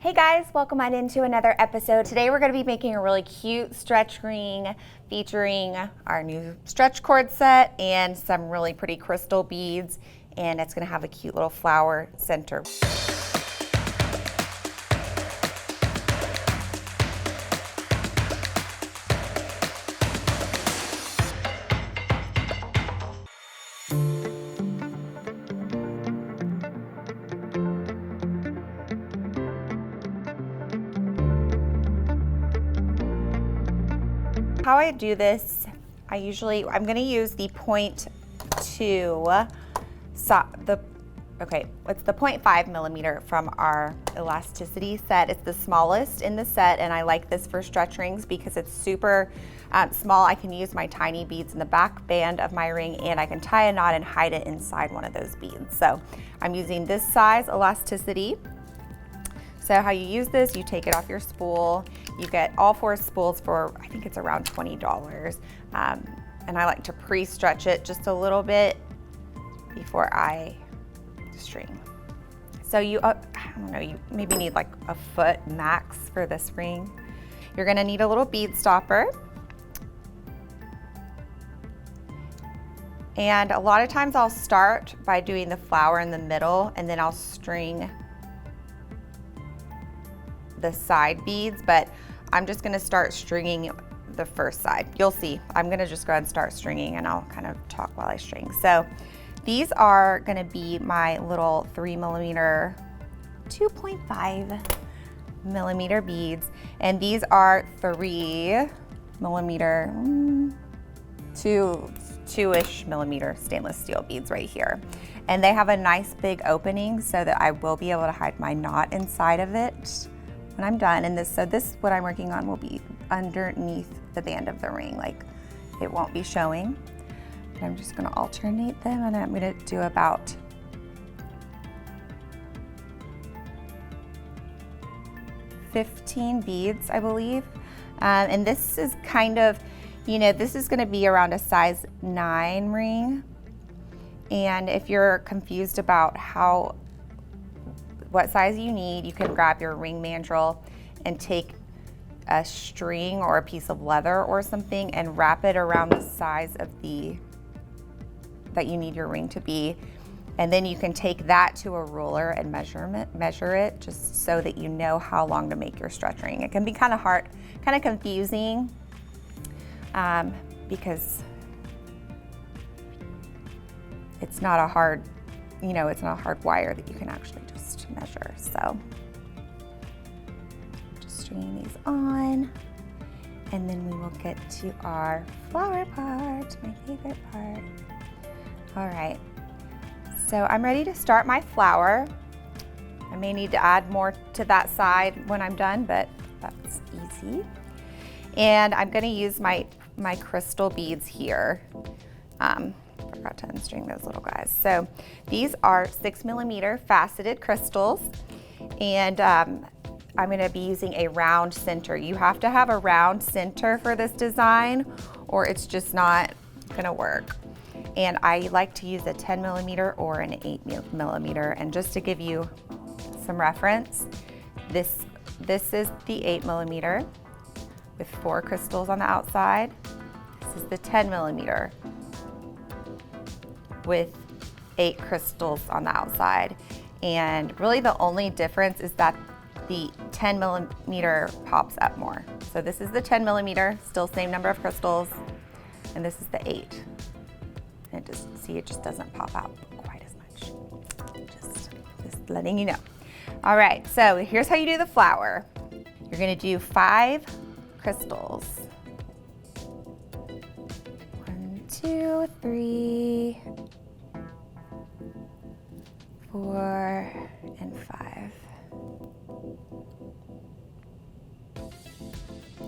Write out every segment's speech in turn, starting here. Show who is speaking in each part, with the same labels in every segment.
Speaker 1: Hey guys, welcome on into another episode. Today we're going to be making a really cute stretch ring featuring our new stretch cord set and some really pretty crystal beads, and it's going to have a cute little flower center. How I do this, I'm going to use the 0.2, it's the 0.5 millimeter from our elasticity set. It's the smallest in the set, and I like this for stretch rings because it's super small. I can use my tiny beads in the back band of my ring, and I can tie a knot and hide it inside one of those beads. So I'm using this size elasticity. So how you use this, you take it off your spool. You get all 4 spools for, I think it's around $20. And I like to pre-stretch it just a little bit before I string. So you maybe need like a foot max for this ring. You're gonna need a little bead stopper. And a lot of times I'll start by doing the flower in the middle, and then I'll string the side beads, but I'm just gonna start stringing the first side. You'll see, I'm gonna just go ahead and start stringing, and I'll kind of talk while I string. So these are gonna be my little 3mm, 2.5 millimeter beads, and these are 3mm, 2-ish millimeter stainless steel beads right here. And they have a nice big opening so that I will be able to hide my knot inside of it when I'm done. And this, what I'm working on will be underneath the band of the ring, like it won't be showing. But I'm just gonna alternate them, and I'm gonna do about 15 beads, I believe. And this is kind of, this is gonna be around a size 9 ring. And if you're confused about what size you need, you can grab your ring mandrel and take a string or a piece of leather or something and wrap it around the size of that you need your ring to be. And then you can take that to a ruler and measure it just so that you know how long to make your stretch ring. It can be kind of hard, kind of confusing because it's not a hard, it's not a hard wire that you can actually just measure. So just stringing these on, and then we will get to our flower part, my favorite part. All right, so I'm ready to start my flower. I may need to add more to that side when I'm done, but that's easy. And I'm gonna use my crystal beads here. Forgot to unstring those little guys. So these are 6mm faceted crystals, and I'm gonna be using a round center. You have to have a round center for this design, or it's just not gonna work. And I like to use a 10mm or an 8mm. And just to give you some reference, this is the 8mm with 4 crystals on the outside. This is the 10mm with 8 crystals on the outside. And really the only difference is that the 10mm pops up more. So this is the 10mm, still same number of crystals, and this is the 8. And it just doesn't pop out quite as much. Just letting you know. All right, so here's how you do the flower. You're gonna do 5 crystals. 1, 2, 3, 4, and 5.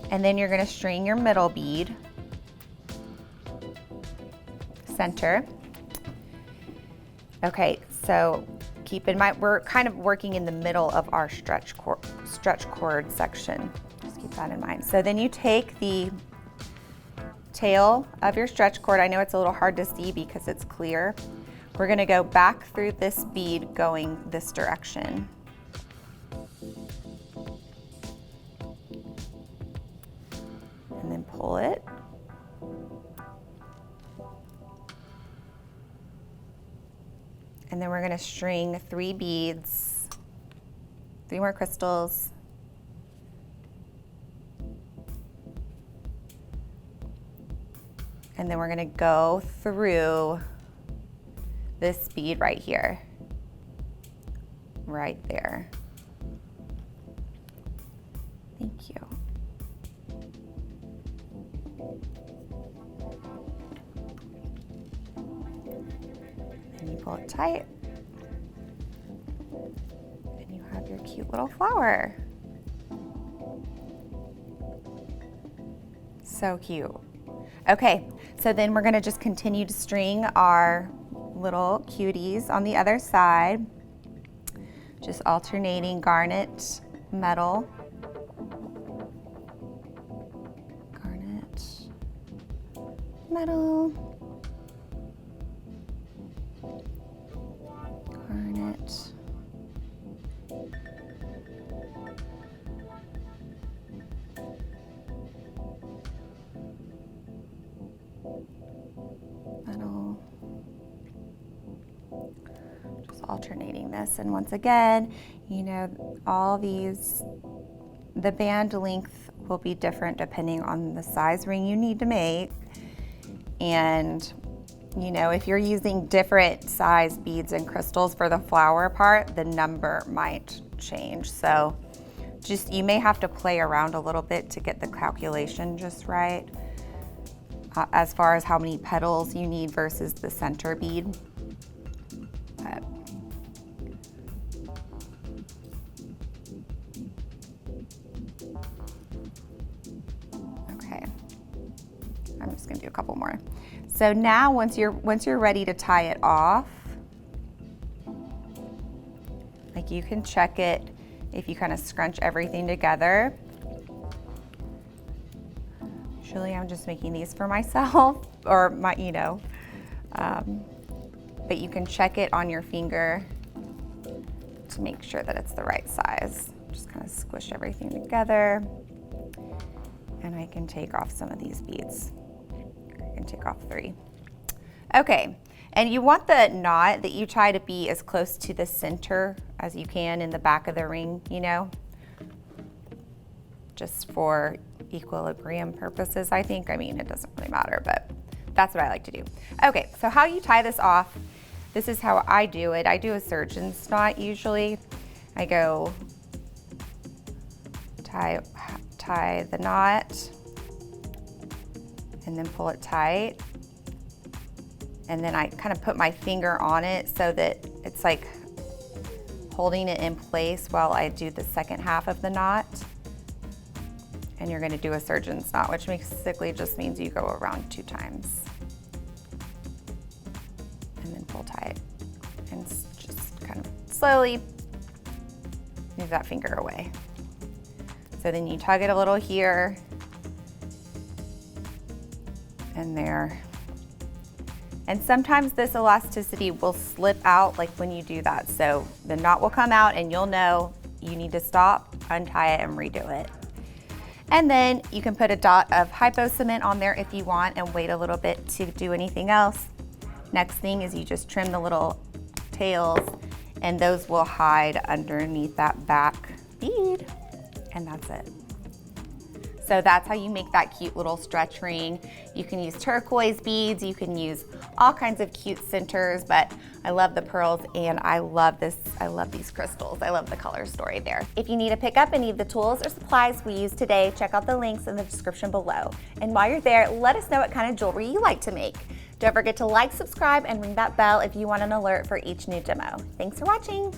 Speaker 1: And then you're gonna string your middle bead, center. Okay, so keep in mind, we're kind of working in the middle of our stretch cord section. Just keep that in mind. So then you take the tail of your stretch cord. I know it's a little hard to see because it's clear. We're gonna go back through this bead going this direction. pull it. And then we're going to string 3 beads, 3 more crystals. And then we're going to go through this bead right here, right there. Thank you. And you pull it tight, and you have your cute little flower. So cute. Okay, so then we're gonna just continue to string our little cuties on the other side, just alternating garnet, metal, garnet, metal, garnet, metal. Just alternating this, and once again, you know, all these, the band length will be different depending on the size ring you need to make. And you know, if you're using different size beads and crystals for the flower part, the number might change. So just, you may have to play around a little bit to get the calculation just right, as far as how many petals you need versus the center bead. But okay, I'm just gonna do a couple more. So now once you're ready to tie it off, like, you can check it if you kind of scrunch everything together. Usually I'm just making these for myself or my, you know, but you can check it on your finger to make sure that it's the right size. Just kind of squish everything together, and I can take off some of these beads. I can take off 3. Okay, and you want the knot that you tie to be as close to the center as you can in the back of the ring, you know, just for equilibrium purposes, I think. I mean, it doesn't really matter, but that's what I like to do. Okay, so how you tie this off, this is how I do it. I do a surgeon's knot usually. I go tie the knot and then pull it tight. And then I kind of put my finger on it so that it's like holding it in place while I do the second half of the knot. And you're gonna do a surgeon's knot, which basically just means you go around 2 times. And then pull tight. And just kind of slowly move that finger away. So then you tug it a little here and there. And sometimes this elasticity will slip out like when you do that. So the knot will come out and you'll know you need to stop, untie it, and redo it. And then you can put a dot of hypo cement on there if you want and wait a little bit to do anything else. Next thing is you just trim the little tails, and those will hide underneath that back bead, and that's it. So that's how you make that cute little stretch ring. You can use turquoise beads, you can use all kinds of cute centers, but I love the pearls and I love this. I love these crystals. I love the color story there. If you need to pick up any of the tools or supplies we use today, check out the links in the description below. And while you're there, let us know what kind of jewelry you like to make. Don't forget to like, subscribe, and ring that bell if you want an alert for each new demo. Thanks for watching.